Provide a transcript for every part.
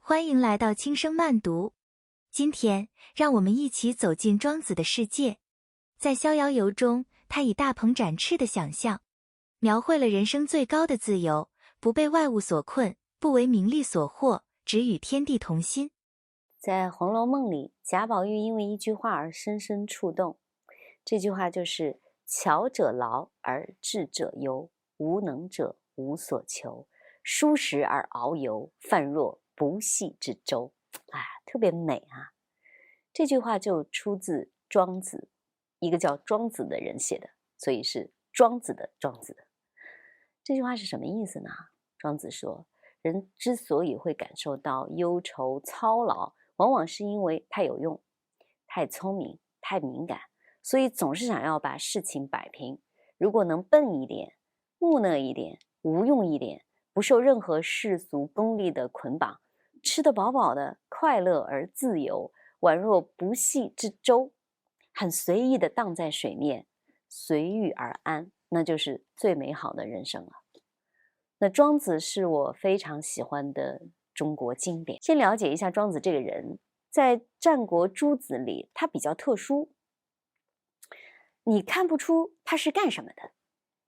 欢迎来到轻声慢读。今天，让我们一起走进庄子的世界。在《逍遥游》中，他以大鹏展翅的想象，描绘了人生最高的自由，不被外物所困，不为名利所惑，只与天地同心。在《红楼梦》里，贾宝玉因为一句话而深深触动。这句话就是“巧者劳而智者忧，无能者无所求，疏食而遨游，泛若不系之舟”。特别美啊！这句话就出自庄子，一个叫庄子的人写的，所以是庄子的庄子。这句话是什么意思呢？庄子说，人之所以会感受到忧愁操劳，往往是因为太有用、太聪明、太敏感，所以总是想要把事情摆平。如果能笨一点、木讷一点、无用一点，不受任何世俗功利的捆绑，吃得饱饱的，快乐而自由，宛若不系之舟，很随意地荡在水面，随遇而安，那就是最美好的人生了。那庄子是我非常喜欢的中国经典。先了解一下庄子这个人，在战国诸子里，他比较特殊，你看不出他是干什么的，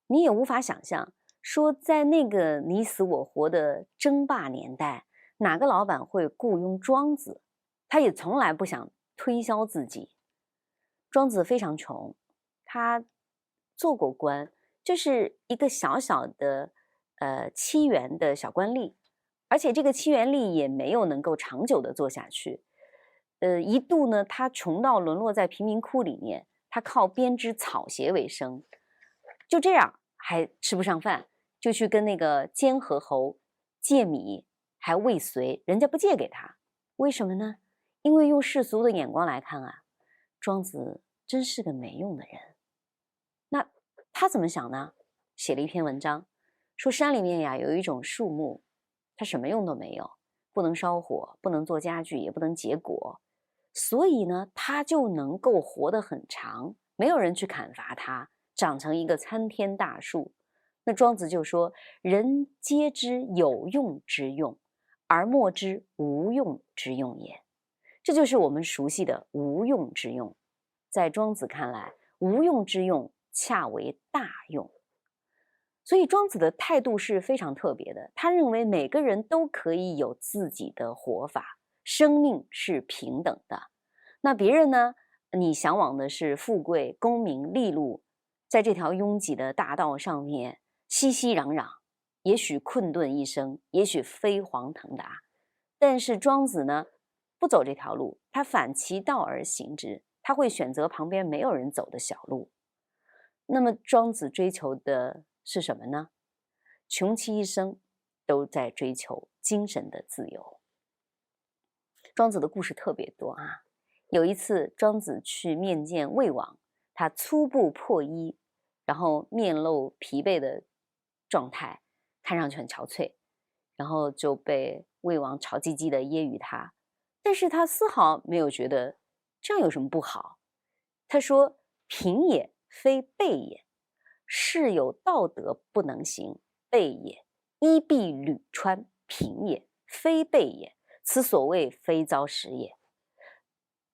你也无法想象说在那个你死我活的争霸年代，哪个老板会雇佣庄子？他也从来不想推销自己。庄子非常穷，他做过官，就是一个小小的七元的小官吏，而且这个七元吏也没有能够长久的做下去。一度呢，他穷到沦落在贫民窟里面，他靠编织草鞋为生，就这样还吃不上饭，就去跟那个监和侯借米，还未遂，人家不借给他，为什么呢？因为用世俗的眼光来看啊，庄子真是个没用的人。那他怎么想呢？写了一篇文章，说山里面呀有一种树木，它什么用都没有，不能烧火，不能做家具，也不能结果，所以呢，它就能够活得很长，没有人去砍伐它，长成一个参天大树。那庄子就说，人皆知有用之用，而莫知无用之用也。这就是我们熟悉的无用之用。在庄子看来，无用之用恰为大用。所以庄子的态度是非常特别的，他认为每个人都可以有自己的活法，生命是平等的。那别人呢，你向往的是富贵、功名利禄，在这条拥挤的大道上面熙熙攘攘，也许困顿一生，也许飞黄腾达。但是庄子呢，不走这条路，他反其道而行之，他会选择旁边没有人走的小路。那么庄子追求的是什么呢？穷其一生都在追求精神的自由。庄子的故事特别多啊。有一次庄子去面见魏王，他粗布破衣，然后面露疲惫的状态，看上去很憔悴，然后就被魏王吵唧唧的揶揄他，但是他丝毫没有觉得这样有什么不好。他说，贫也非备也，是有道德不能行，备也；衣敝履穿，贫也非备也，此所谓非遭时也。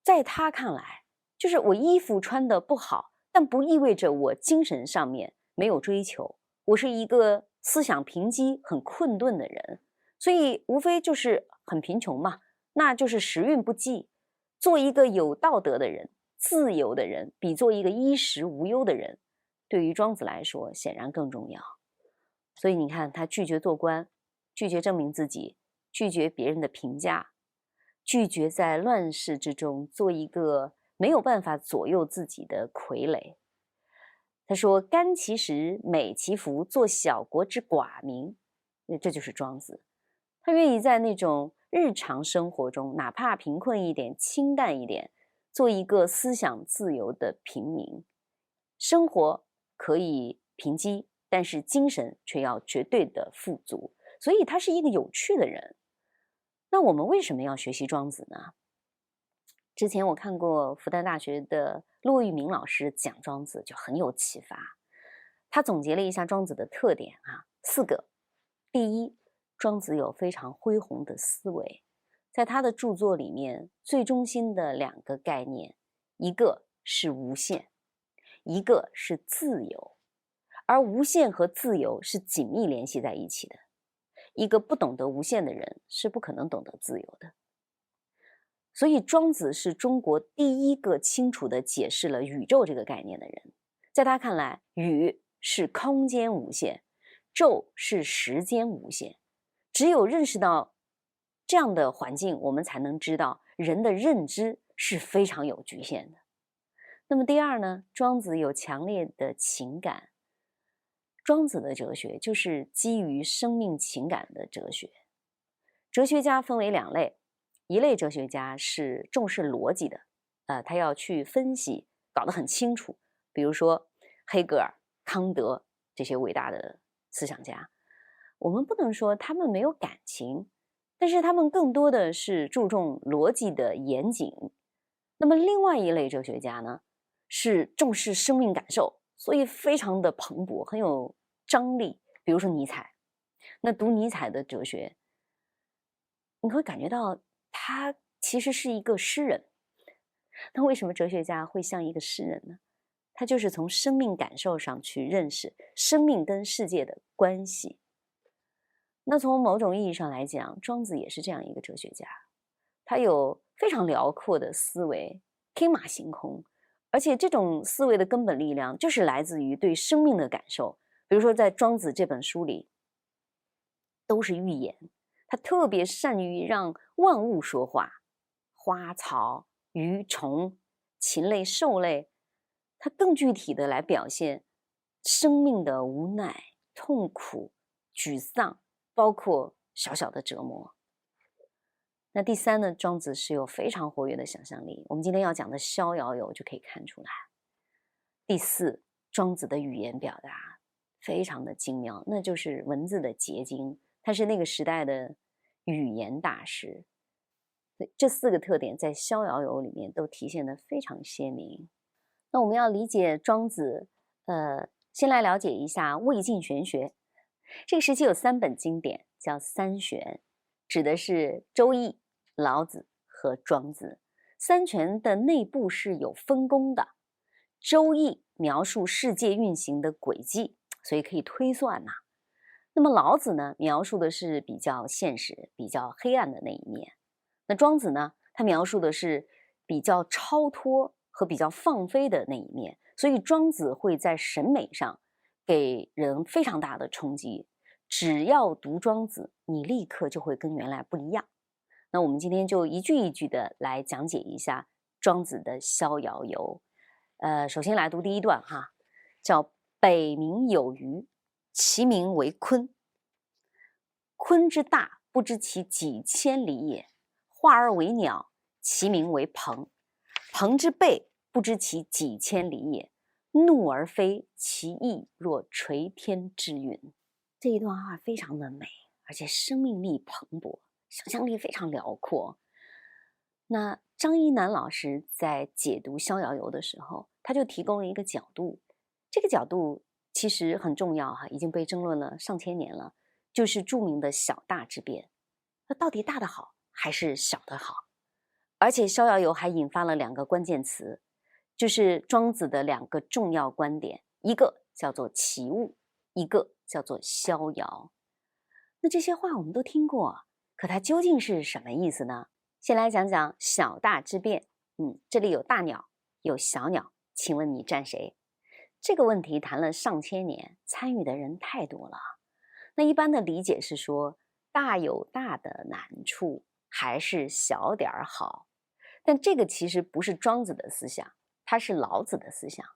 在他看来，就是我衣服穿得不好，但不意味着我精神上面没有追求，我是一个思想贫瘠、很困顿的人，所以无非就是很贫穷嘛，那就是时运不济。做一个有道德的人、自由的人，比做一个衣食无忧的人，对于庄子来说显然更重要。所以你看，他拒绝做官，拒绝证明自己，拒绝别人的评价，拒绝在乱世之中做一个没有办法左右自己的傀儡。他说，甘其食，美其服，做小国之寡民。这就是庄子，他愿意在那种日常生活中，哪怕贫困一点、清淡一点，做一个思想自由的平民。生活可以贫瘠，但是精神却要绝对的富足，所以他是一个有趣的人。那我们为什么要学习庄子呢？之前我看过复旦大学的骆玉明老师讲庄子，就很有启发。他总结了一下庄子的特点4个。第一，庄子有非常恢宏的思维，在他的著作里面，最中心的两个概念，一个是无限，一个是自由。而无限和自由是紧密联系在一起的。一个不懂得无限的人是不可能懂得自由的。所以庄子是中国第一个清楚地解释了宇宙这个概念的人。在他看来，宇是空间无限，宙是时间无限。只有认识到这样的环境，我们才能知道人的认知是非常有局限的。那么第二呢，庄子有强烈的情感。庄子的哲学就是基于生命情感的哲学。哲学家分为两类，一类哲学家是重视逻辑的，他要去分析，搞得很清楚。比如说黑格尔、康德这些伟大的思想家，我们不能说他们没有感情，但是他们更多的是注重逻辑的严谨。那么另外一类哲学家呢，是重视生命感受，所以非常的蓬勃，很有张力。比如说尼采，那读尼采的哲学，你会感觉到他其实是一个诗人。那为什么哲学家会像一个诗人呢？他就是从生命感受上去认识生命跟世界的关系。那从某种意义上来讲，庄子也是这样一个哲学家，他有非常辽阔的思维，天马行空，而且这种思维的根本力量就是来自于对生命的感受。比如说在庄子这本书里都是寓言，他特别善于让万物说话，花草鱼虫禽类兽类，他更具体的来表现生命的无奈痛苦沮丧，包括小小的折磨。那第三呢，庄子是有非常活跃的想象力，我们今天要讲的逍遥游就可以看出来。第四，庄子的语言表达非常的精妙，那就是文字的结晶，他是那个时代的语言大师。这四个特点在逍遥游里面都体现得非常鲜明。那我们要理解庄子，先来了解一下魏晋玄学。这个时期有三本经典叫三玄，指的是周易、老子和庄子。三权的内部是有分工的，周易描述世界运行的轨迹，所以可以推算呐。那么老子呢，描述的是比较现实比较黑暗的那一面。那庄子呢，他描述的是比较超脱和比较放飞的那一面。所以庄子会在审美上给人非常大的冲击，只要读庄子，你立刻就会跟原来不一样。那我们今天就一句一句的来讲解一下庄子的逍遥游。首先来读第一段哈，叫北冥有鱼，其名为鲲。鲲之大，不知其几千里也。化而为鸟，其名为鹏。鹏之背，不知其几千里也。怒而飞，其翼若垂天之云。这一段话非常的美，而且生命力蓬勃，想象力非常辽阔。那张一楠老师在解读逍遥游的时候，他就提供了一个角度，这个角度其实很重要哈，已经被争论了上千年了，就是著名的小大之辩。那到底大的好还是小的好？而且逍遥游还引发了两个关键词，就是庄子的两个重要观点，一个叫做齐物，一个叫做逍遥。那这些话我们都听过，可它究竟是什么意思呢？先来讲讲小大之辩。这里有大鸟，有小鸟，请问你站谁？这个问题谈了上千年，参与的人太多了。那一般的理解是说，大有大的难处，还是小点儿好。但这个其实不是庄子的思想，它是老子的思想。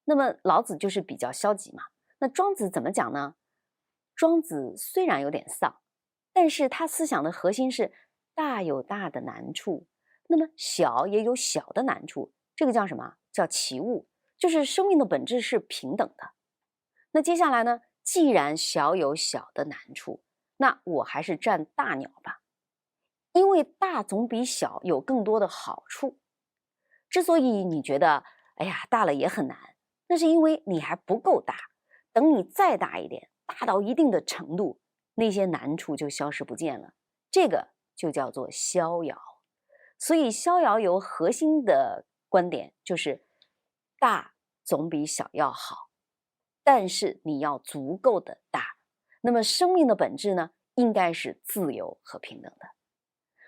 那么老子就是比较消极嘛，那庄子怎么讲呢？庄子虽然有点丧，但是他思想的核心是大有大的难处，那么小也有小的难处，这个叫什么？叫齐物，就是生命的本质是平等的。那接下来呢，既然小有小的难处，那我还是站大鸟吧，因为大总比小有更多的好处。之所以你觉得哎呀大了也很难，那是因为你还不够大，等你再大一点，大到一定的程度，那些难处就消失不见了。这个就叫做逍遥。所以逍遥游核心的观点就是大总比小要好，但是你要足够的大。那么生命的本质呢，应该是自由和平等的。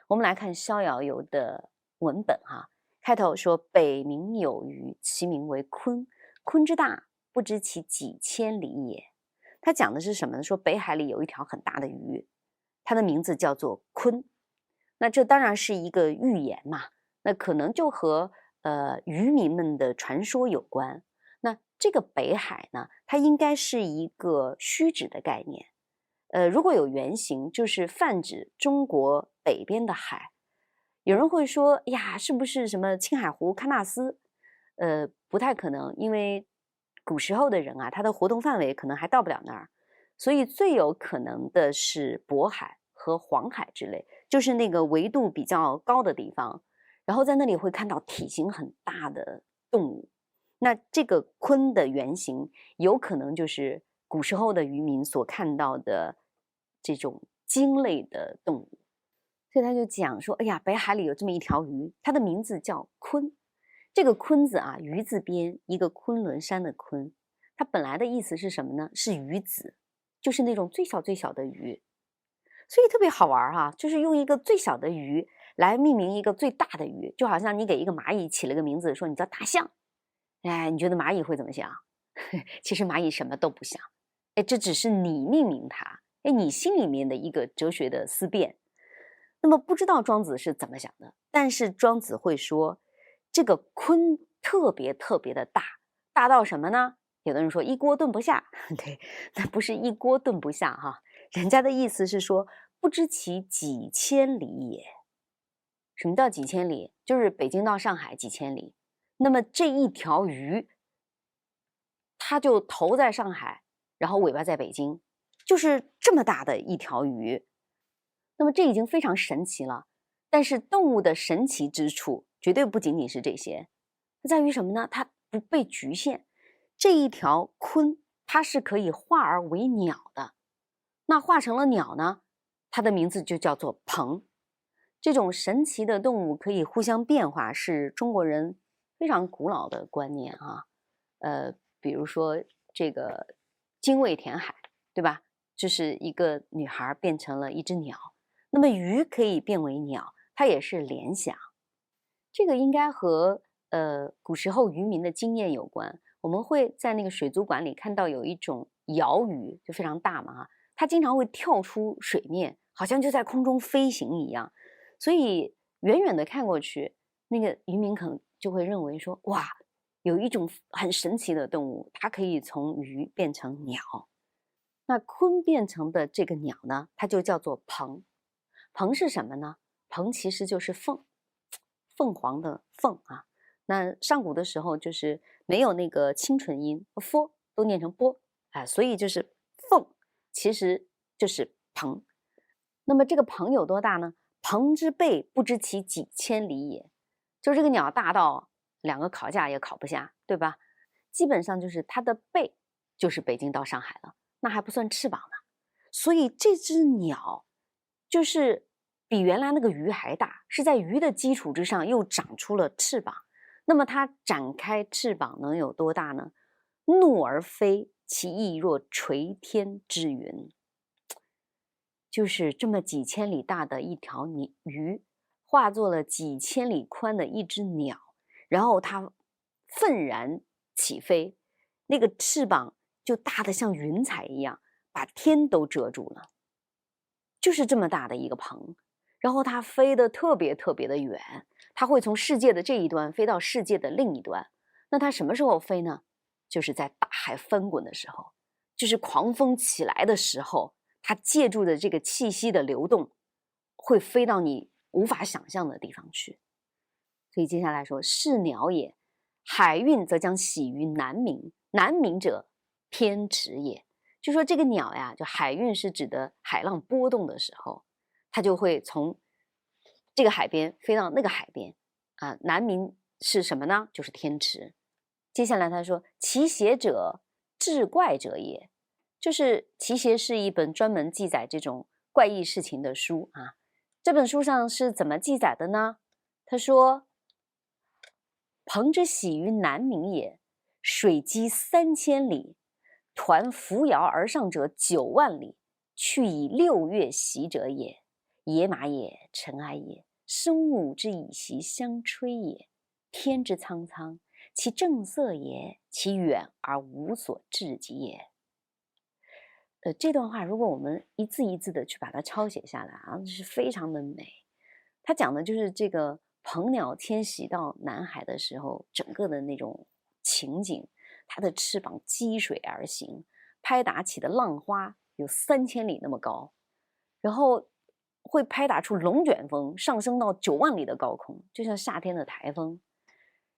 我们来看逍遥游的文本哈，开头说北冥有鱼，其名为鲲，鲲之大，不知其几千里也。它讲的是什么呢？说北海里有一条很大的鱼，它的名字叫做鲲。那这当然是一个寓言嘛，那可能就和渔民们的传说有关。那这个北海呢，它应该是一个虚指的概念。如果有原型，就是泛指中国北边的海。有人会说，哎呀，是不是什么青海湖、喀纳斯？不太可能，因为古时候的人啊，他的活动范围可能还到不了那儿，所以最有可能的是渤海和黄海之类，就是那个纬度比较高的地方，然后在那里会看到体型很大的动物。那这个鲲的原型有可能就是古时候的渔民所看到的这种鲸类的动物。所以他就讲说，哎呀，北海里有这么一条鱼，它的名字叫鲲。这个鲲字啊，鱼字边一个昆仑山的昆，它本来的意思是什么呢？是鱼子，就是那种最小最小的鱼。所以特别好玩哈，就是用一个最小的鱼来命名一个最大的鱼，就好像你给一个蚂蚁起了个名字，说你叫大象，哎，你觉得蚂蚁会怎么想？其实蚂蚁什么都不想，哎，这只是你命名它，哎，你心里面的一个哲学的思辨。那么不知道庄子是怎么想的，但是庄子会说，这个鲲特别特别的大，大到什么呢？有的人说一锅炖不下，对，那不是一锅炖不下哈，人家的意思是说不知其几千里也。什么叫几千里？就是北京到上海几千里。那么这一条鱼，它就头在上海，然后尾巴在北京，就是这么大的一条鱼。那么这已经非常神奇了，但是动物的神奇之处绝对不仅仅是这些，它在于什么呢？它不被局限。这一条鲲，它是可以化而为鸟的。那化成了鸟呢，它的名字就叫做鹏。这种神奇的动物可以互相变化，是中国人非常古老的观念啊。比如说这个精卫填海，对吧？就是一个女孩变成了一只鸟。那么鱼可以变为鸟，它也是联想。这个应该和古时候渔民的经验有关。我们会在那个水族馆里看到有一种鳐鱼，就非常大嘛哈，它经常会跳出水面，好像就在空中飞行一样。所以远远的看过去，那个渔民可能就会认为说，哇，有一种很神奇的动物，它可以从鱼变成鸟。那鲲变成的这个鸟呢，它就叫做鹏。鹏是什么呢？鹏其实就是凤，凤凰的凤啊。那上古的时候就是没有那个清纯音 ，f 都念成波啊，所以就是凤其实就是鹏。那么这个鹏有多大呢？鹏之背不知其几千里也，就是这个鸟大到2个烤架也烤不下，对吧？基本上就是它的背就是北京到上海了，那还不算翅膀呢。所以这只鸟就是比原来那个鱼还大，是在鱼的基础之上又长出了翅膀。那么它展开翅膀能有多大呢？怒而飞，其翼若垂天之云。就是这么几千里大的一条鱼，化作了几千里宽的一只鸟，然后它愤然起飞，那个翅膀就大得像云彩一样，把天都遮住了。就是这么大的一个鹏，然后它飞得特别特别的远，它会从世界的这一端飞到世界的另一端。那它什么时候飞呢？就是在大海翻滚的时候，就是狂风起来的时候，它借助的这个气息的流动，会飞到你无法想象的地方去。所以接下来说，是鸟也，海运则将徙于南冥，南冥者，天池也。就说这个鸟呀，就海运是指的海浪波动的时候，它就会从这个海边飞到那个海边啊。南冥是什么呢？就是天池。接下来他说，其邪者，志怪者也。就是奇邪是一本专门记载这种怪异事情的书啊。这本书上是怎么记载的呢？他说：鹏之喜于南冥也，水击3000里，抟扶摇而上者9万里，去以6月习者也。野马也，尘埃也，生物之以习相吹也。天之苍苍，其正色也，其远而无所至极也。这段话如果我们一字一字的去把它抄写下来啊，是非常的美。它讲的就是这个鹏鸟迁徙到南海的时候，整个的那种情景，它的翅膀击水而行，拍打起的浪花有3000里那么高，然后会拍打出龙卷风，上升到9万里的高空，就像夏天的台风。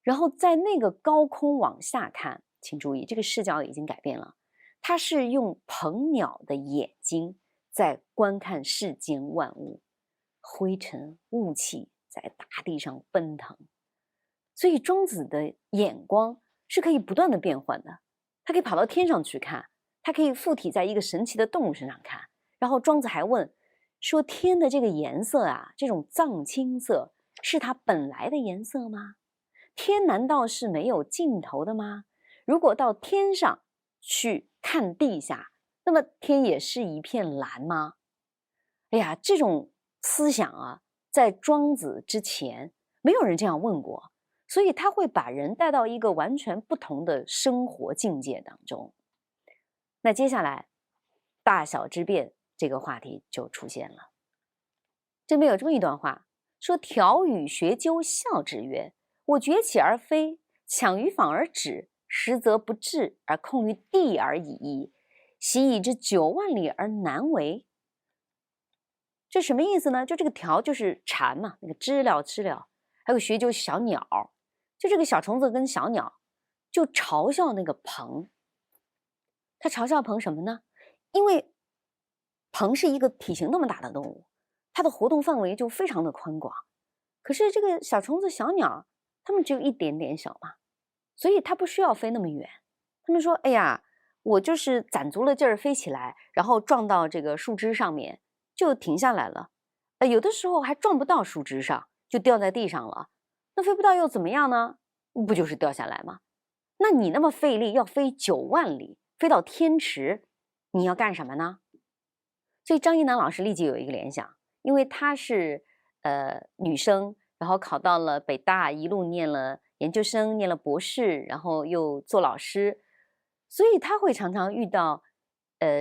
然后在那个高空往下看，请注意这个视角已经改变了，它是用鹏鸟的眼睛在观看世间万物，灰尘雾气在大地上奔腾。所以庄子的眼光是可以不断的变换的，他可以跑到天上去看，他可以附体在一个神奇的动物身上看。然后庄子还问说，天的这个颜色啊，这种藏青色是它本来的颜色吗？天难道是没有尽头的吗？如果到天上去看地下，那么天也是一片蓝吗？哎呀，这种思想啊，在庄子之前没有人这样问过，所以他会把人带到一个完全不同的生活境界当中。那接下来大小之变这个话题就出现了。这边有这么一段话，说条与学究笑之曰：我崛起而飞，抢于舫而止，实则不至而控于地而已矣。习以之9万里而难为。这什么意思呢？就这个条就是蝉嘛，那个知了，还有学究小鸟，就这个小虫子跟小鸟就嘲笑那个鹏。他嘲笑鹏什么呢？因为鹏是一个体型那么大的动物，它的活动范围就非常的宽广。可是这个小虫子小鸟它们只有一点点小嘛，所以它不需要飞那么远。他们说，哎呀，我就是攒足了劲儿飞起来，然后撞到这个树枝上面就停下来了，有的时候还撞不到树枝上，就掉在地上了。那飞不到又怎么样呢？不就是掉下来吗？那你那么费力要飞9万里，飞到天池，你要干什么呢？所以张一楠老师立即有一个联想，因为她是女生，然后考到了北大，一路念了研究生，念了博士，然后又做老师，所以她会常常遇到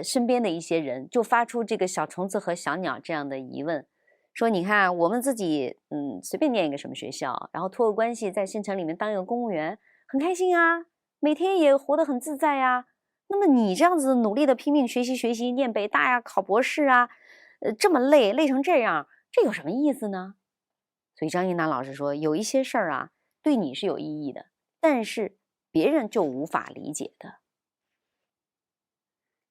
身边的一些人就发出这个小虫子和小鸟这样的疑问，说你看我们自己随便念一个什么学校，然后托个关系在县城里面当一个公务员，很开心啊，每天也活得很自在呀。那么你这样子努力的拼命学习，念北大呀，考博士啊，这么累成这样，这有什么意思呢？所以张一楠老师说，有一些事儿啊，对你是有意义的，但是别人就无法理解的。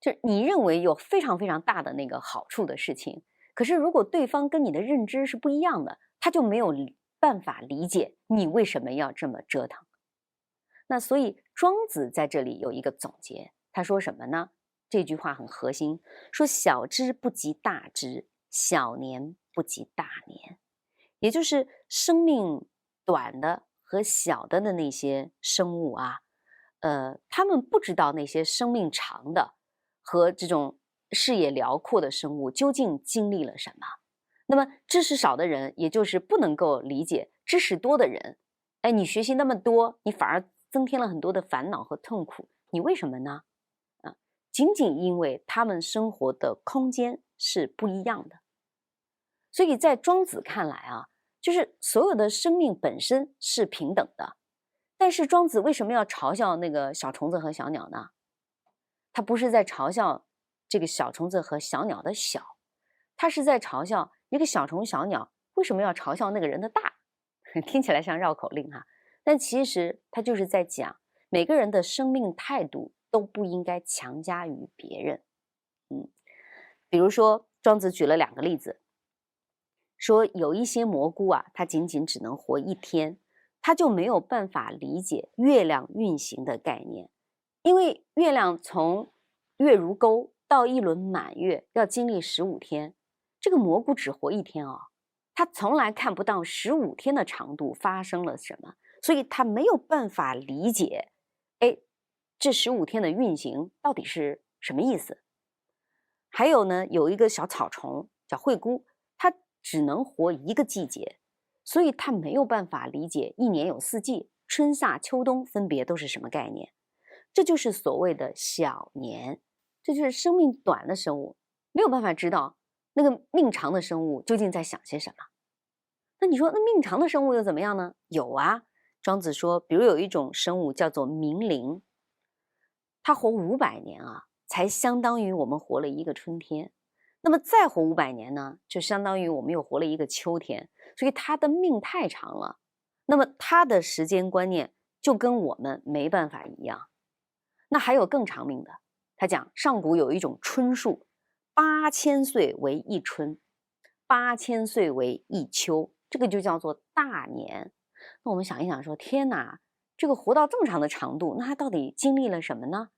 就你认为有非常非常大的那个好处的事情，可是如果对方跟你的认知是不一样的，他就没有办法理解你为什么要这么折腾。那所以庄子在这里有一个总结，他说什么呢？这句话很核心，说小知不及大知，小年不及大年。也就是生命短的和小的那些生物啊，他们不知道那些生命长的和这种视野辽阔的生物究竟经历了什么。那么知识少的人，也就是不能够理解知识多的人，哎，你学习那么多，你反而增添了很多的烦恼和痛苦，你为什么呢？仅仅因为他们生活的空间是不一样的。所以在庄子看来啊，就是所有的生命本身是平等的，但是庄子为什么要嘲笑那个小虫子和小鸟呢？他不是在嘲笑这个小虫子和小鸟的小，他是在嘲笑一个小虫小鸟为什么要嘲笑那个人的大。听起来像绕口令哈，但其实他就是在讲每个人的生命态度都不应该强加于别人。比如说庄子举了2个例子，说有一些蘑菇啊，它仅仅只能活1天，它就没有办法理解月亮运行的概念，因为月亮从月如钩到一轮满月要经历15天，这个蘑菇只活1天啊，他从来看不到15天的长度发生了什么，所以他没有办法理解，哎，这15天的运行到底是什么意思。还有呢，有一个小草虫叫惠菇，它只能活一个季节，所以它没有办法理解一年有4季，春夏秋冬分别都是什么概念。这就是所谓的小年，这就是生命短的生物没有办法知道那个命长的生物究竟在想些什么。那你说那命长的生物又怎么样呢？有啊，庄子说，比如有一种生物叫做冥灵，它活500年啊，才相当于我们活了一个春天。那么再活500年呢，就相当于我们又活了一个秋天。所以它的命太长了，那么它的时间观念就跟我们没办法一样。那还有更长命的，他讲上古有一种春树，8000岁为一春，8000岁为一秋，这个就叫做大年。那我们想一想说，天哪，这个活到这么长的长度，那他到底经历了什么呢？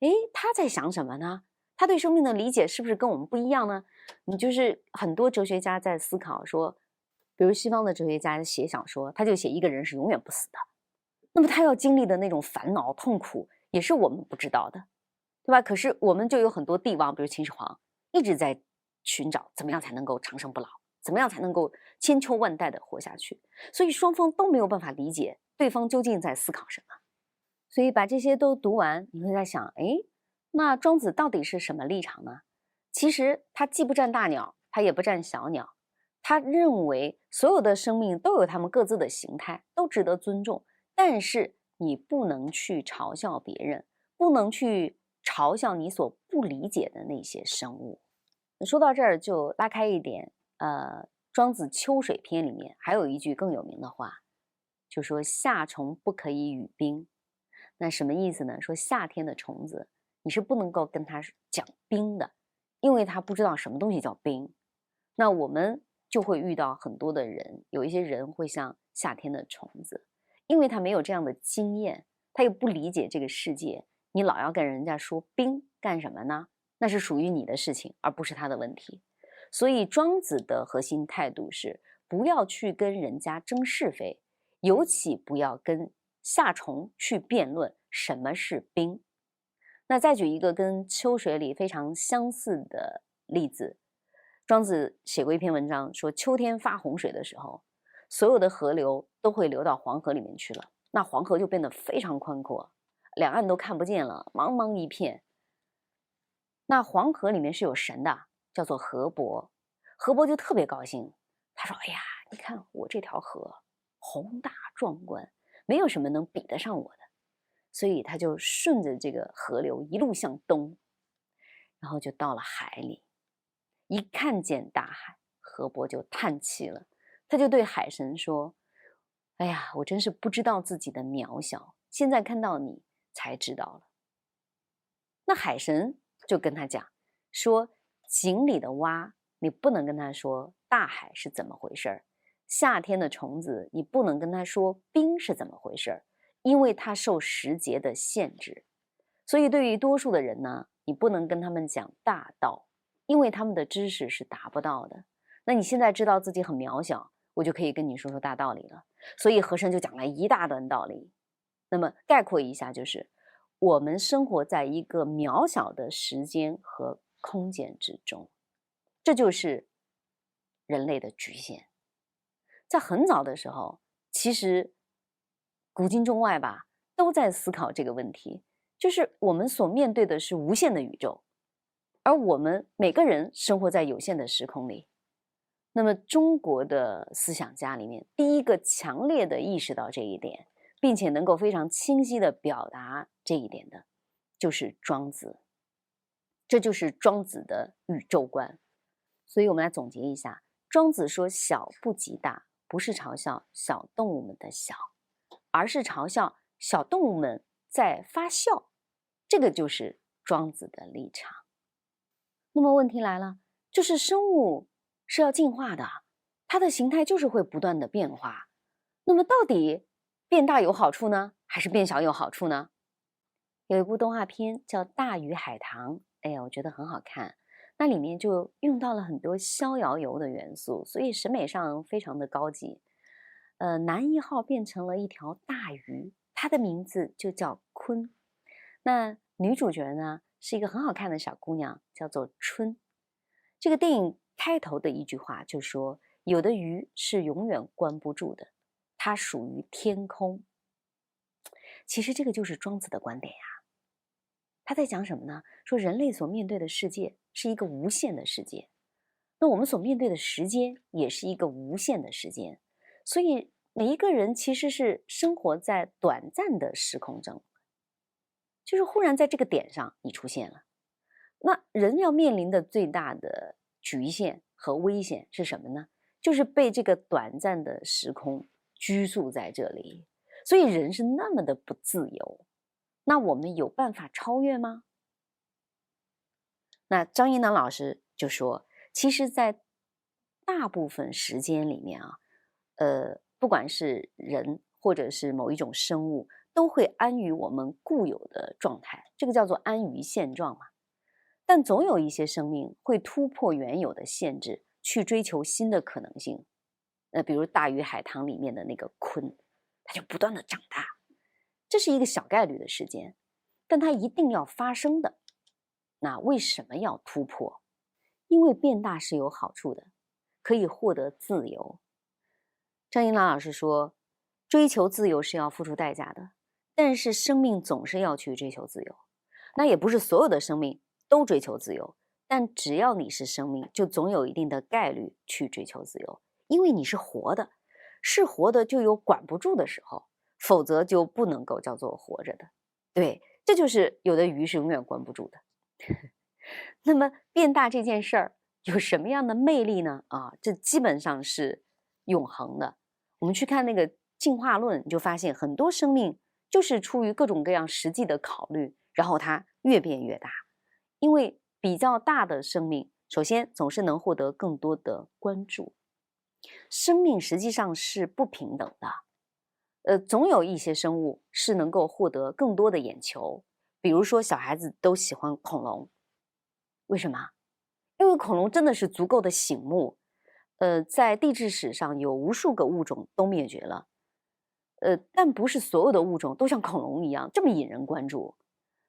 诶，他在想什么呢？他对生命的理解是不是跟我们不一样呢？你就是很多哲学家在思考说，比如西方的哲学家写小说，他就写一个人是永远不死的，那么他要经历的那种烦恼痛苦也是我们不知道的，对吧？可是我们就有很多帝王，比如秦始皇，一直在寻找怎么样才能够长生不老，怎么样才能够千秋万代的活下去。所以双方都没有办法理解对方究竟在思考什么。所以把这些都读完，你会在想，诶，那庄子到底是什么立场呢？其实他既不占大鸟，他也不占小鸟，他认为所有的生命都有他们各自的形态，都值得尊重，但是你不能去嘲笑别人，不能去嘲笑你所不理解的那些生物。说到这儿就拉开一点，庄子秋水篇里面还有一句更有名的话，就说夏虫不可以语冰。那什么意思呢？说夏天的虫子你是不能够跟它讲冰的，因为它不知道什么东西叫冰。那我们就会遇到很多的人，有一些人会像夏天的虫子，因为他没有这样的经验，他又不理解这个世界，你老要跟人家说冰干什么呢？那是属于你的事情，而不是他的问题。所以庄子的核心态度是不要去跟人家争是非，尤其不要跟夏虫去辩论什么是冰。那再举一个跟秋水里非常相似的例子，庄子写过一篇文章说，秋天发洪水的时候，所有的河流都会流到黄河里面去了，那黄河就变得非常宽阔，两岸都看不见了，茫茫一片。那黄河里面是有神的，叫做河伯，河伯就特别高兴，他说，哎呀，你看我这条河宏大壮观，没有什么能比得上我的，所以他就顺着这个河流一路向东，然后就到了海里。一看见大海，河伯就叹气了，他就对海神说，哎呀，我真是不知道自己的渺小，现在看到你才知道了。那海神就跟他讲说，井里的蛙你不能跟他说大海是怎么回事儿，夏天的虫子你不能跟他说冰是怎么回事儿，因为它受时节的限制。所以对于多数的人呢，你不能跟他们讲大道，因为他们的知识是达不到的。那你现在知道自己很渺小，我就可以跟你说说大道理了。所以和珅就讲了一大段道理。那么概括一下，就是我们生活在一个渺小的时间和空间之中，这就是人类的局限。在很早的时候，其实古今中外吧，都在思考这个问题，就是我们所面对的是无限的宇宙，而我们每个人生活在有限的时空里。那么中国的思想家里面，第一个强烈的意识到这一点，并且能够非常清晰地表达这一点的，就是庄子。这就是庄子的宇宙观。所以我们来总结一下，庄子说小不及大，不是嘲笑小动物们的小，而是嘲笑小动物们在发笑，这个就是庄子的立场。那么问题来了，就是生物是要进化的，它的形态就是会不断的变化。那么到底变大有好处呢，还是变小有好处呢？有一部动画片叫《大鱼海棠》，哎呀，我觉得很好看。那里面就用到了很多逍遥游的元素，所以审美上非常的高级。男一号变成了一条大鱼，它的名字就叫鲲。那女主角呢是一个很好看的小姑娘，叫做春。这个电影开头的一句话就说，有的鱼是永远关不住的，它属于天空。其实这个就是庄子的观点呀。他在讲什么呢？说人类所面对的世界是一个无限的世界，那我们所面对的时间也是一个无限的时间，所以每一个人其实是生活在短暂的时空中，就是忽然在这个点上你出现了。那人要面临的最大的局限和危险是什么呢？就是被这个短暂的时空拘束在这里，所以人是那么的不自由。那我们有办法超越吗？那张一楠老师就说，其实在大部分时间里面啊，不管是人或者是某一种生物，都会安于我们固有的状态，这个叫做安于现状嘛。但总有一些生命会突破原有的限制，去追求新的可能性。比如大鱼海棠里面的那个鲲，它就不断的长大，这是一个小概率的事件，但它一定要发生的。那为什么要突破？因为变大是有好处的，可以获得自由。张一楠老师说，追求自由是要付出代价的，但是生命总是要去追求自由。那也不是所有的生命都追求自由，但只要你是生命，就总有一定的概率去追求自由，因为你是活的，是活的就有管不住的时候，否则就不能够叫做活着的。对，这就是有的鱼是永远关不住的。那么变大这件事儿有什么样的魅力呢？这基本上是永恒的。我们去看那个进化论，你就发现很多生命就是出于各种各样实际的考虑，然后它越变越大。因为比较大的生命，首先总是能获得更多的关注。生命实际上是不平等的，总有一些生物是能够获得更多的眼球。比如说小孩子都喜欢恐龙，为什么？因为恐龙真的是足够的醒目，在地质史上有无数个物种都灭绝了，但不是所有的物种都像恐龙一样这么引人关注，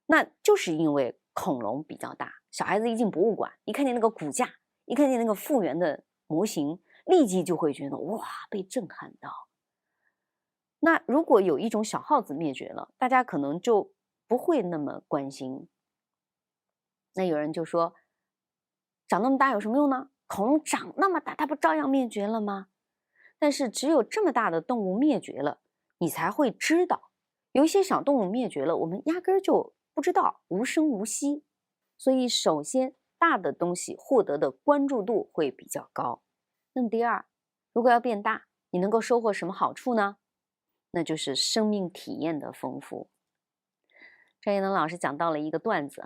那就是因为恐龙比较大，小孩子一进博物馆，一看见那个骨架，一看见那个复原的模型，立即就会觉得哇，被震撼到。那如果有一种小耗子灭绝了，大家可能就不会那么关心。那有人就说，长那么大有什么用呢？恐龙长那么大，它不照样灭绝了吗？但是只有这么大的动物灭绝了，你才会知道。有一些小动物灭绝了，我们压根儿就不知道，无声无息。所以首先，大的东西获得的关注度会比较高。那么第二，如果要变大，你能够收获什么好处呢？那就是生命体验的丰富。张一能老师讲到了一个段子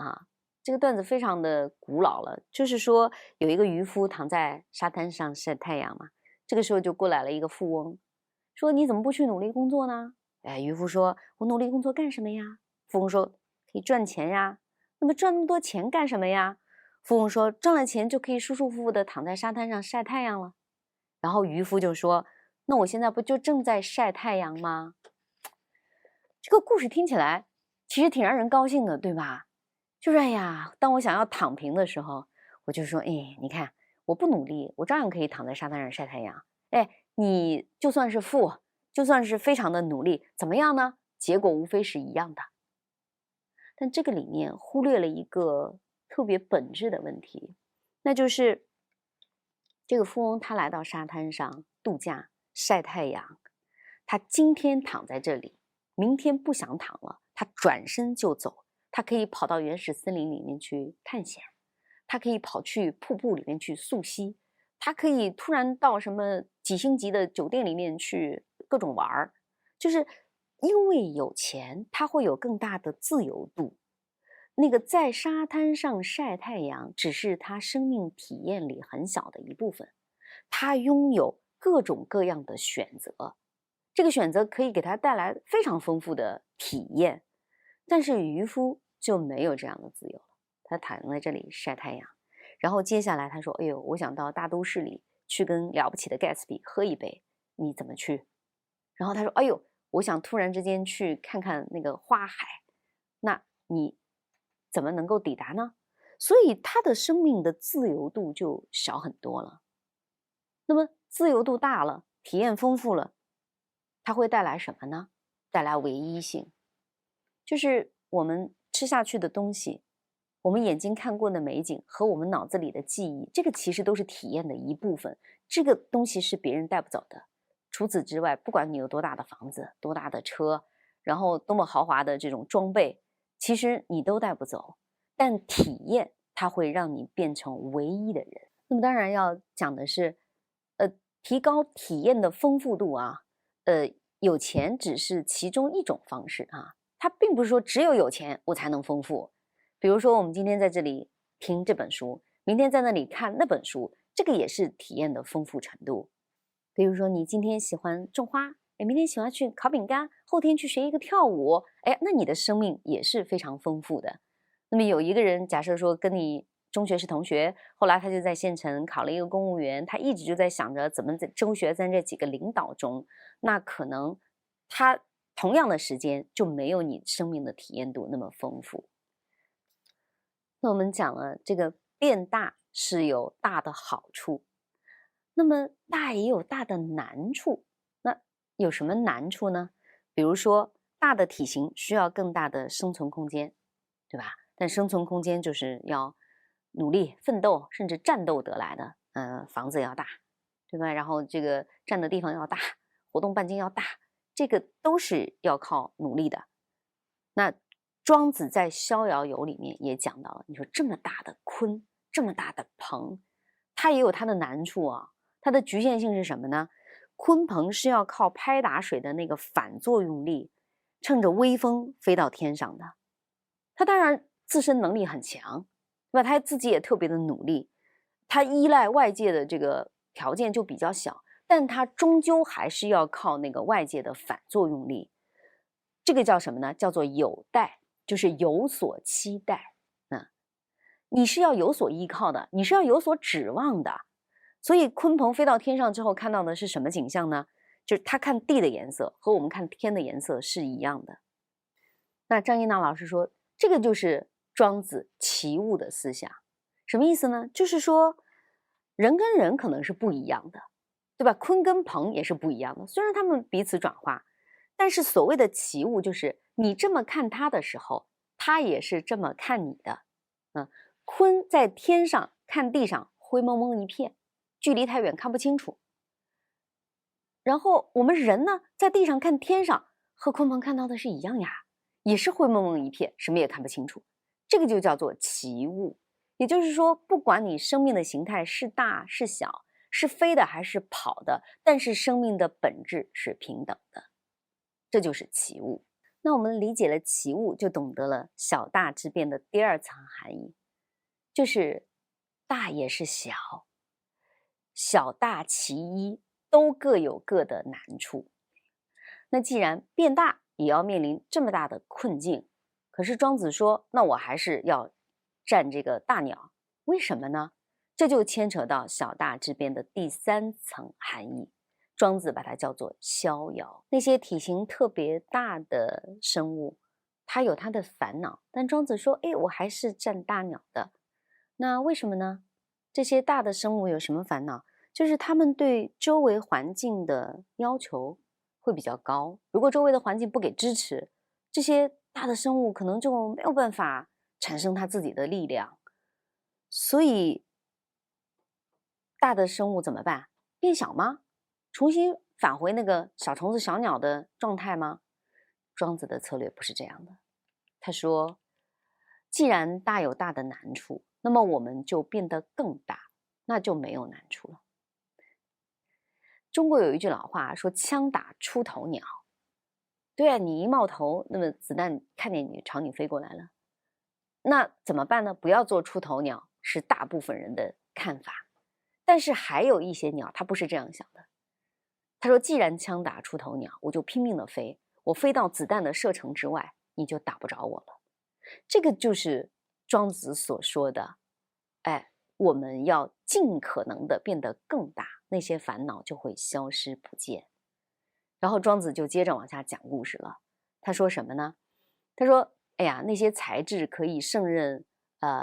这个段子非常的古老了，就是说有一个渔夫躺在沙滩上晒太阳嘛，这个时候就过来了一个富翁，说你怎么不去努力工作呢？渔夫说，我努力工作干什么呀？富翁说，可以赚钱呀。那么赚那么多钱干什么呀？富翁说，赚了钱就可以舒舒服服的躺在沙滩上晒太阳了。然后渔夫就说，那我现在不就正在晒太阳吗？这个故事听起来其实挺让人高兴的，对吧？就是哎呀，当我想要躺平的时候，我就说，你看我不努力，我照样可以躺在沙滩上晒太阳。你就算是富，就算是非常的努力，怎么样呢？结果无非是一样的。但这个里面忽略了一个特别本质的问题，那就是这个富翁他来到沙滩上度假晒太阳，他今天躺在这里，明天不想躺了，他转身就走。他可以跑到原始森林里面去探险，他可以跑去瀑布里面去溯溪，他可以突然到什么几星级的酒店里面去各种玩儿。就是因为有钱，他会有更大的自由度。那个在沙滩上晒太阳只是他生命体验里很小的一部分，他拥有各种各样的选择，这个选择可以给他带来非常丰富的体验。但是渔夫就没有这样的自由了，他躺在这里晒太阳，然后接下来他说，哎呦，我想到大都市里去跟了不起的盖茨比喝一杯，你怎么去？然后他说，哎呦，我想突然之间去看看那个花海，那你怎么能够抵达呢？所以他的生命的自由度就小很多了。那么自由度大了，体验丰富了，它会带来什么呢？带来唯一性，就是我们吃下去的东西，我们眼睛看过的美景和我们脑子里的记忆，这个其实都是体验的一部分。这个东西是别人带不走的。除此之外，不管你有多大的房子、多大的车，然后多么豪华的这种装备，其实你都带不走。但体验它会让你变成唯一的人。那么当然要讲的是，提高体验的丰富度啊，有钱只是其中一种方式啊，它并不是说只有有钱我才能丰富。比如说我们今天在这里听这本书，明天在那里看那本书，这个也是体验的丰富程度。比如说你今天喜欢种花，哎，明天喜欢去烤饼干，后天去学一个跳舞，哎，那你的生命也是非常丰富的。那么有一个人，假设说跟你中学是同学，后来他就在县城考了一个公务员，他一直就在想着怎么在中学在这几个领导中，那可能他同样的时间就没有你生命的体验度那么丰富。那我们讲了，这个变大是有大的好处，那么大也有大的难处。那有什么难处呢？比如说大的体型需要更大的生存空间，对吧？但生存空间就是要努力奋斗甚至战斗得来的。房子要大，对吧？然后这个占的地方要大，活动半径要大，这个都是要靠努力的。那庄子在《逍遥游》里面也讲到了，你说这么大的鲲，这么大的鹏，它也有它的难处啊。它的局限性是什么呢？鲲鹏是要靠拍打水的那个反作用力，乘着微风飞到天上的。它当然自身能力很强，对吧？它自己也特别的努力，它依赖外界的这个条件就比较小，但它终究还是要靠那个外界的反作用力。这个叫什么呢？叫做有待，就是有所期待。你是要有所依靠的，你是要有所指望的。所以鲲鹏飞到天上之后看到的是什么景象呢？就是他看地的颜色和我们看天的颜色是一样的。那张一娜老师说，这个就是庄子齐物的思想。什么意思呢？就是说人跟人可能是不一样的，对吧？鲲跟鹏也是不一样的，虽然他们彼此转化，但是所谓的齐物就是你这么看他的时候，他也是这么看你的。鲲在天上看地上灰蒙蒙一片，距离太远看不清楚。然后我们人呢，在地上看天上，和鲲鹏看到的是一样呀，也是灰蒙蒙一片，什么也看不清楚。这个就叫做齐物。也就是说，不管你生命的形态是大是小，是飞的还是跑的，但是生命的本质是平等的，这就是齐物。那我们理解了齐物，就懂得了小大之变的第二层含义，就是大也是小，小大其一，都各有各的难处。那既然变大也要面临这么大的困境，可是庄子说，那我还是要占这个大鸟，为什么呢？这就牵扯到小大之变的第三层含义。庄子把它叫做逍遥。那些体型特别大的生物，它有它的烦恼，但庄子说，我还是占大鸟的。那为什么呢？这些大的生物有什么烦恼？就是他们对周围环境的要求会比较高。如果周围的环境不给支持，这些大的生物可能就没有办法产生它自己的力量。所以大的生物怎么办？变小吗？重新返回那个小虫子小鸟的状态吗？庄子的策略不是这样的。他说，既然大有大的难处，那么我们就变得更大，那就没有难处了。中国有一句老话说，枪打出头鸟。对啊，你一冒头，那么子弹看见你朝你飞过来了，那怎么办呢？不要做出头鸟，是大部分人的看法。但是还有一些鸟，它不是这样想的。他说，既然枪打出头鸟，我就拼命的飞，我飞到子弹的射程之外，你就打不着我了。这个就是庄子所说的，我们要尽可能的变得更大，那些烦恼就会消失不见。然后庄子就接着往下讲故事了。他说什么呢？他说：“哎呀，那些才智可以胜任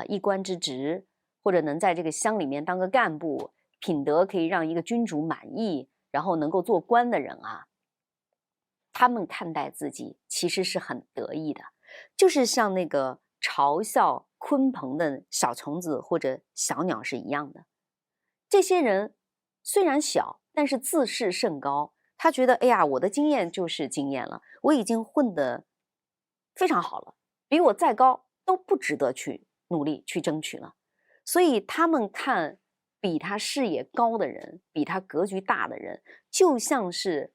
一官之职，或者能在这个乡里面当个干部，品德可以让一个君主满意，然后能够做官的人啊，他们看待自己其实是很得意的，就是像那个嘲笑鲲鹏的小虫子或者小鸟是一样的。这些人虽然小，但是自视甚高。他觉得，哎呀，我的经验就是经验了，我已经混得非常好了，比我再高都不值得去努力去争取了。所以他们看比他视野高的人，比他格局大的人，就像是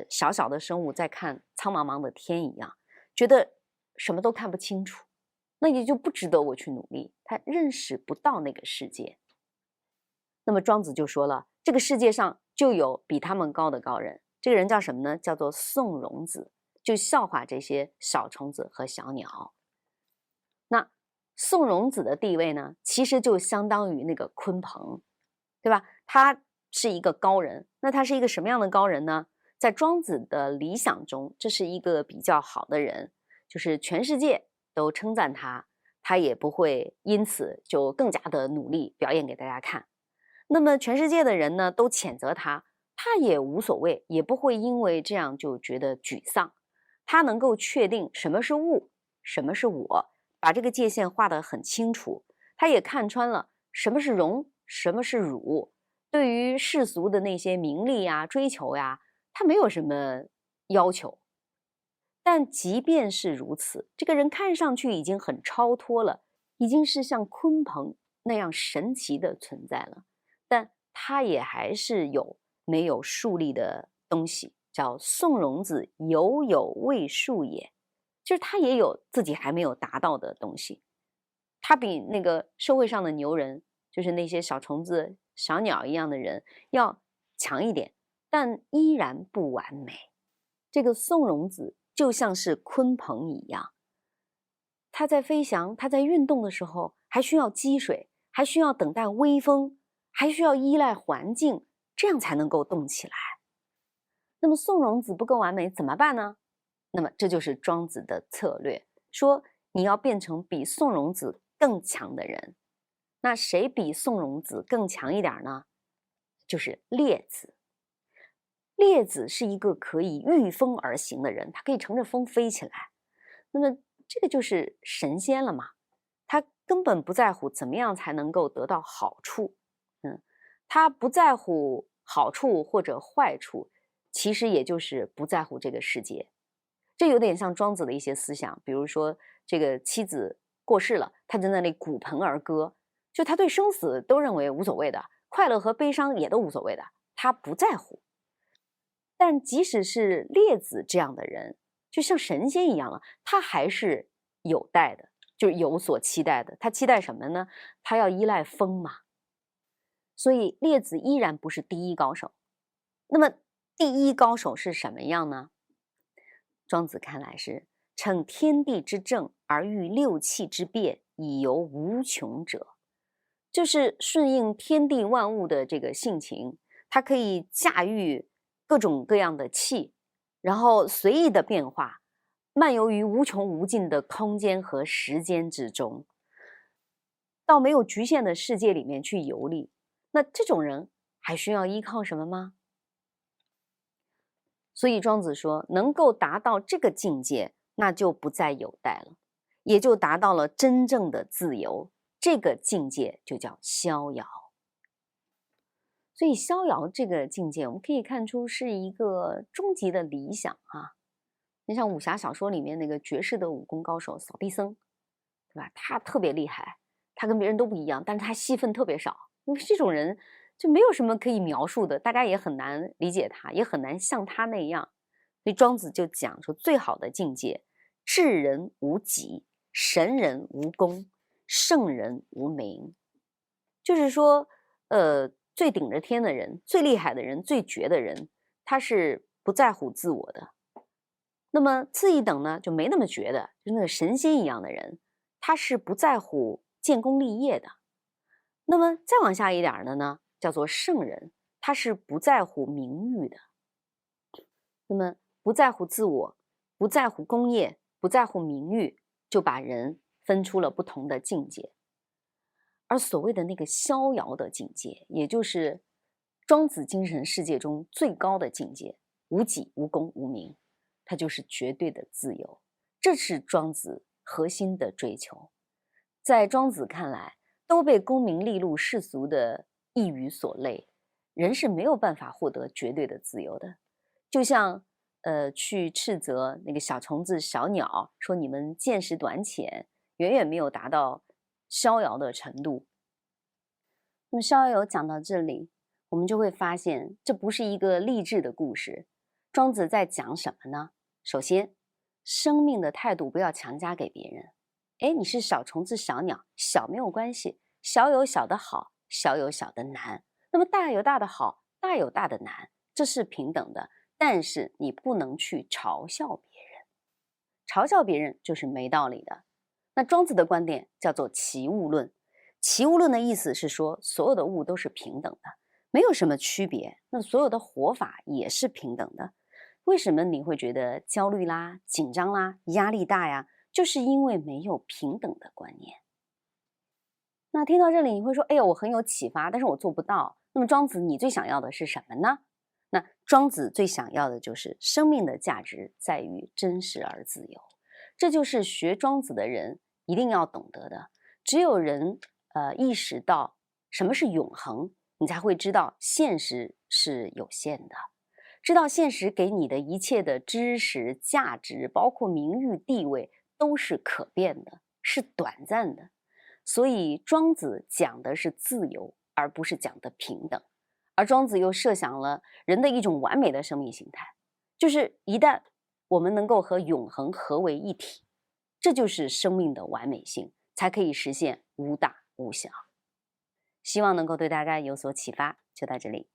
小小的生物在看苍茫茫的天一样，觉得什么都看不清楚，那也就不值得我去努力。他认识不到那个世界。那么庄子就说了，这个世界上就有比他们高的高人，这个人叫什么呢？叫做宋荣子，就笑话这些小虫子和小鸟。那宋荣子的地位呢，其实就相当于那个鲲鹏，对吧？他是一个高人，那他是一个什么样的高人呢？在庄子的理想中，这是一个比较好的人，就是全世界都称赞他，他也不会因此就更加的努力表演给大家看。那么全世界的人呢都谴责他，他也无所谓，也不会因为这样就觉得沮丧。他能够确定什么是物，什么是我，把这个界限画得很清楚。他也看穿了什么是荣，什么是辱。对于世俗的那些名利呀、追求呀，他没有什么要求。但即便是如此，这个人看上去已经很超脱了，已经是像鲲鹏那样神奇的存在了。但他也还是有没有树立的东西，叫宋荣子有未树也，就是他也有自己还没有达到的东西。他比那个社会上的牛人，就是那些小虫子、小鸟一样的人要强一点，但依然不完美。这个宋荣子就像是鲲鹏一样，他在飞翔，他在运动的时候，还需要积水，还需要等待微风，还需要依赖环境，这样才能够动起来。那么宋荣子不够完美怎么办呢？那么这就是庄子的策略，说你要变成比宋荣子更强的人。那谁比宋荣子更强一点呢？就是列子。列子是一个可以御风而行的人，他可以乘着风飞起来。那么这个就是神仙了嘛，他根本不在乎怎么样才能够得到好处。他不在乎好处或者坏处，其实也就是不在乎这个世界。这有点像庄子的一些思想，比如说这个妻子过世了，他在那里鼓盆而歌，就他对生死都认为无所谓的，快乐和悲伤也都无所谓的，他不在乎。但即使是列子这样的人，就像神仙一样了，他还是有待的，就是有所期待的。他期待什么呢？他要依赖风嘛。所以列子依然不是第一高手。那么第一高手是什么样呢？庄子看来是乘天地之正而御六气之变，以游无穷者，就是顺应天地万物的这个性情，他可以驾驭各种各样的气，然后随意的变化，漫游于无穷无尽的空间和时间之中，到没有局限的世界里面去游历。那这种人还需要依靠什么吗？所以庄子说，能够达到这个境界，那就不再有待了，也就达到了真正的自由。这个境界就叫逍遥。所以逍遥这个境界，我们可以看出是一个终极的理想啊。你像武侠小说里面那个绝世的武功高手扫地僧，对吧？他特别厉害，他跟别人都不一样，但是他戏份特别少。因为这种人就没有什么可以描述的，大家也很难理解他，也很难像他那样。所以庄子就讲说，最好的境界，智人无己，神人无功，圣人无名。就是说，最顶着天的人，最厉害的人，最绝的人，他是不在乎自我的。那么次一等呢，就没那么绝的，就那个神仙一样的人，他是不在乎建功立业的。那么再往下一点的呢，叫做圣人，他是不在乎名誉的。那么不在乎自我，不在乎功业，不在乎名誉，就把人分出了不同的境界。而所谓的那个逍遥的境界，也就是庄子精神世界中最高的境界，无己无功无名，它就是绝对的自由。这是庄子核心的追求。在庄子看来，都被功名利禄世俗的一语所累，人是没有办法获得绝对的自由的。就像去斥责那个小虫子小鸟，说你们见识短浅，远远没有达到逍遥的程度。那么逍遥讲到这里，我们就会发现这不是一个励志的故事。庄子在讲什么呢？首先，生命的态度不要强加给别人。哎，你是小虫子小鸟，小没有关系，小有小的好，小有小的难。那么大有大的好，大有大的难，这是平等的。但是你不能去嘲笑别人，嘲笑别人就是没道理的。那庄子的观点叫做齐物论。齐物论的意思是说，所有的物都是平等的，没有什么区别。那所有的活法也是平等的。为什么你会觉得焦虑啦、紧张啦、压力大呀？就是因为没有平等的观念。那听到这里，你会说：“哎呦，我很有启发，但是我做不到。”那么庄子，你最想要的是什么呢？那庄子最想要的就是生命的价值在于真实而自由，这就是学庄子的人一定要懂得的。只有人意识到什么是永恒，你才会知道现实是有限的，知道现实给你的一切的知识、价值，包括名誉、地位，都是可变的，是短暂的。所以庄子讲的是自由，而不是讲的平等。而庄子又设想了人的一种完美的生命形态，就是一旦我们能够和永恒合为一体，这就是生命的完美性，才可以实现无大无小。希望能够对大家有所启发，就到这里。